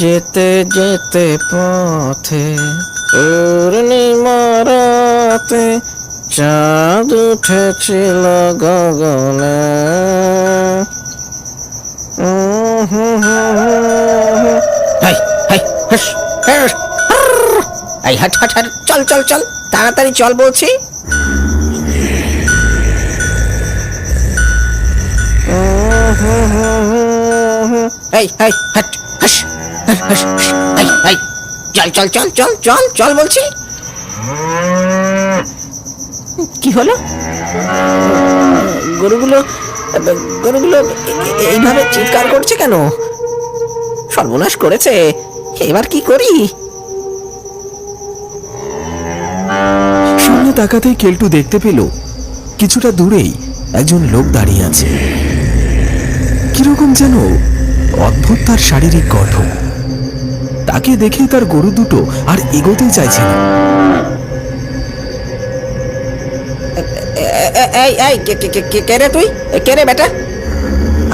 যেতে যেতে পথে পূর্ণিমা রাতে চাঁদ উঠেছিল গগনে। হাই হাই হাস হাস এই হাট হাট হাট, চল চল চল, তাড়াতাড়ি চল বলছি। এই হাই হাট হাস হাস হাই হাই, চল চল চল চল চল চল বলছি। কি হলো? গরুগুলো গরুগুলো এইভাবে চিৎকার করছে কেন? সর্বনাশ করেছে, এবার কি করি? সামনে তাকাতেই কেলটু দেখতে পেল কিছুটা দূরেই একজন লোক দাঁড়িয়ে আছে। কিরকম যেন অদ্ভুত তার শারীরিক গঠন। তাকে দেখে তার গরু দুটো আর এগোতেই চাইছে না। এই এই কে রে তুই? কে রে বেটা?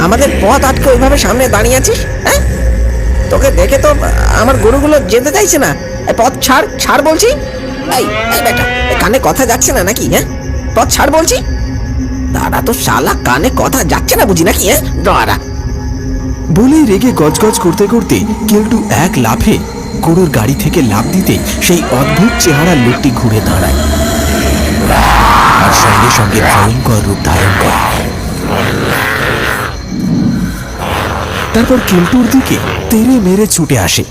আমাদের পথ আটকে ওইভাবে সামনে দাঁড়িয়ে আছিস? হ্যাঁ, তোকে দেখে তো আমার গরুগুলো যেতে চাইছে না। পথ ছাড় ছাড় বলছি। এই এই বেটা, কানে কথা যাচ্ছে না নাকি? হ্যাঁ, পথ ছাড় বলছি। দাঁড়া তো শালা, কানে কথা যাচ্ছে না বুঝি নাকি? হ্যাঁ দাঁড়া। বলেই রেগে গজগজ করতে করতে কেলটু এক লাফে গরুর গাড়ি থেকে লাফ দিতে সেই অদ্ভুত চেহারার লোকটি ঘুরে দাঁড়ায় আর সঙ্গে সঙ্গে ভয়ঙ্কর রূপ ধারণ করে। তারপর কেলটুর দিকে তেড়ে মেরে ছুটে আসে।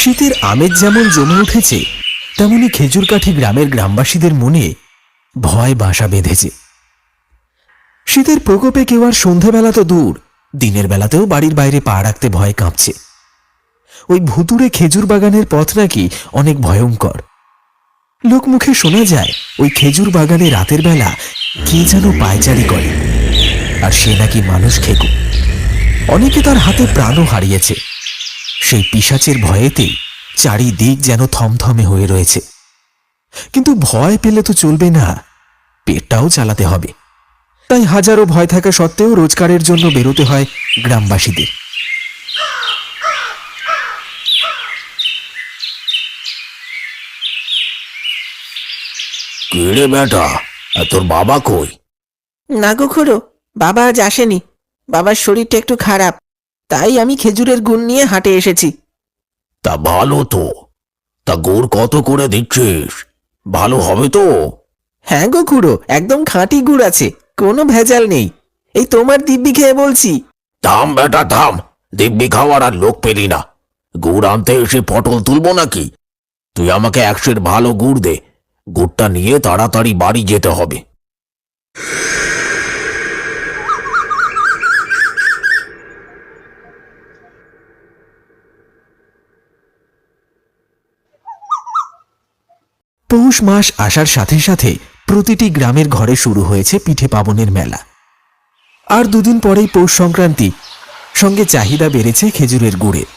শীতের আমেজ যেমন জমে উঠেছে, তেমনি খেজুরকাঠি গ্রামের গ্রামবাসীদের মনে ভয় বাসা বেঁধেছে। শীতের প্রকোপে কেউ আর সন্ধেবেলা তো দূর, দিনের বেলাতেও বাড়ির বাইরে পা রাখতে ভয় কাঁপছে। ওই ভুতুড়ে খেজুর বাগানের পথ নাকি অনেক ভয়ঙ্কর। লোকমুখে শোনা যায় ওই খেজুর বাগানে রাতের বেলা কে যেন পায়চারি করে, আর সে নাকি মানুষ খেকো। অনেকে তার হাতে প্রাণও হারিয়েছে। সেই পিশাচের ভয়েতেই চারিদিক যেন থমথমে হয়ে রয়েছে। কিন্তু ভয় পেলে তো চলবে না, পেটটাও চালাতে হবে। তাই হাজারো ভয় থাকা সত্ত্বেও রোজগারের জন্য বেরোতে হয় গ্রামবাসীদের। কে রে বেটা, তোর বাবা কই? না গো খুড়ো, বাবা আজ আসেনি। বাবার শরীরটা একটু খারাপ, তাই আমি খেজুরের গুড় নিয়ে হাটে এসেছি। তা ভালো তো। তা গুড় কত করে দিচ্ছিস? ভালো হবে তো? হ্যাঁ গো খুড়ো, একদম খাঁটি গুড় আছে, কোনো ভেজাল নেই। এই তোমার দিব্যি খেয়ে বলছি। থাম বেটা থাম, দিব্যি খাওয়ার আর লোক পেলি না। গুড় আনতে এসে পটল তুলবো নাকি? তুই আমাকে 100 ভালো গুড় দে। গুড়টা নিয়ে তাড়াতাড়ি বাড়ি যেতে হবে। পৌষ মাস আসার সাথে সাথে প্রতিটি গ্রামের ঘরে শুরু হয়েছে পিঠে পাবনের মেলা। আর দুদিন পরেই পৌষ সংক্রান্তি, সঙ্গে চাহিদা বেড়েছে খেজুরের গুড়ের।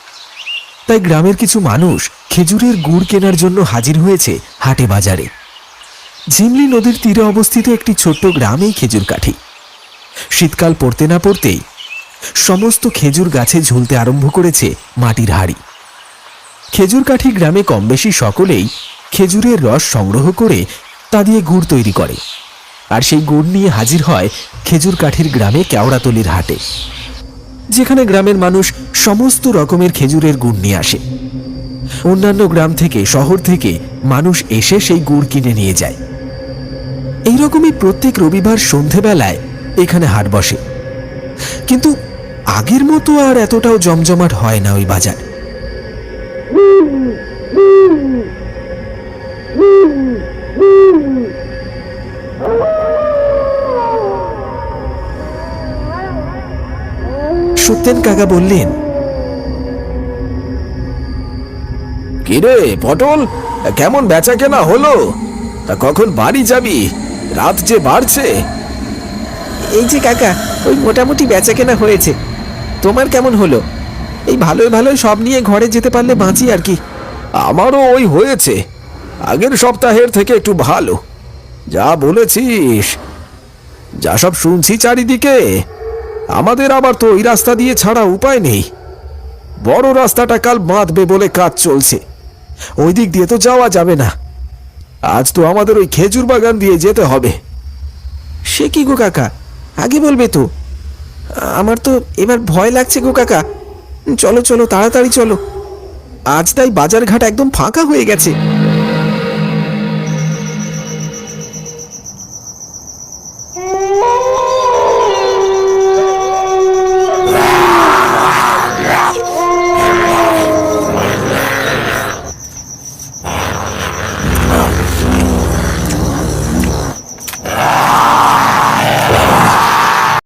তাই গ্রামের কিছু মানুষ খেজুরের গুড় কেনার জন্য হাজির হয়েছে হাটে বাজারে। ঝিমলি নদীর তীরে অবস্থিত একটি ছোট্ট গ্রামেই খেজুরকাঠি। শীতকাল পড়তে না পড়তেই সমস্ত খেজুর গাছে ঝুলতে আরম্ভ করেছে মাটির হাড়ি। খেজুরকাঠি গ্রামে কম বেশি সকলেই খেজুরের রস সংগ্রহ করে তা দিয়ে গুড় তৈরি করে, আর সেই গুড় নিয়ে হাজির হয় খেজুরকাঠির গ্রামে কেওড়াতলির হাটে, যেখানে গ্রামের মানুষ সমস্ত রকমের খেজুরের গুড় নিয়ে আসে। অন্যান্য গ্রাম থেকে, শহর থেকে মানুষ এসে সেই গুড় কিনে নিয়ে যায়। এইরকমই প্রত্যেক রবিবার সন্ধেবেলায় এখানে হাট বসে। কিন্তু আগের মতো আর এতটাও জমজমাট হয় না ওই বাজার। সত্যেন কাকা বললেন, কিরে পটল, কেমন বেচা কেনা হলো? তা কখন বাড়ি যাবি? রাত যে বাড়ছে। এই যে কাকা, ওই মোটামুটি বেচা কেনা হয়েছে। তোমার কেমন হলো? এই ভালোই ভালোই সব নিয়ে ঘরে যেতে পারলে বাঁচি আর কি। আমারও ওই হয়েছে, আগের সপ্তাহের থেকে একটু ভালো। যা বলেছিস, যা সব শুনছি চারিদিকে, আমাদের আবার তো ওই রাস্তা দিয়ে ছাড়া উপায় নেই। বড় রাস্তাটা কাল বাঁধবে বলে কাজ চলছে, ওই দিক দিয়ে তো যাওয়া যাবে না। আজ তো আমাদের ওই খেজুর বাগান দিয়ে যেতে হবে। সে কি গো কাকা, আগে বলবে তো। আমার তো এবার ভয় লাগছে গো কাকা। চলো চলো, তাড়াতাড়ি চলো। আজ তাই বাজারঘাট একদম ফাঁকা হয়ে গেছে।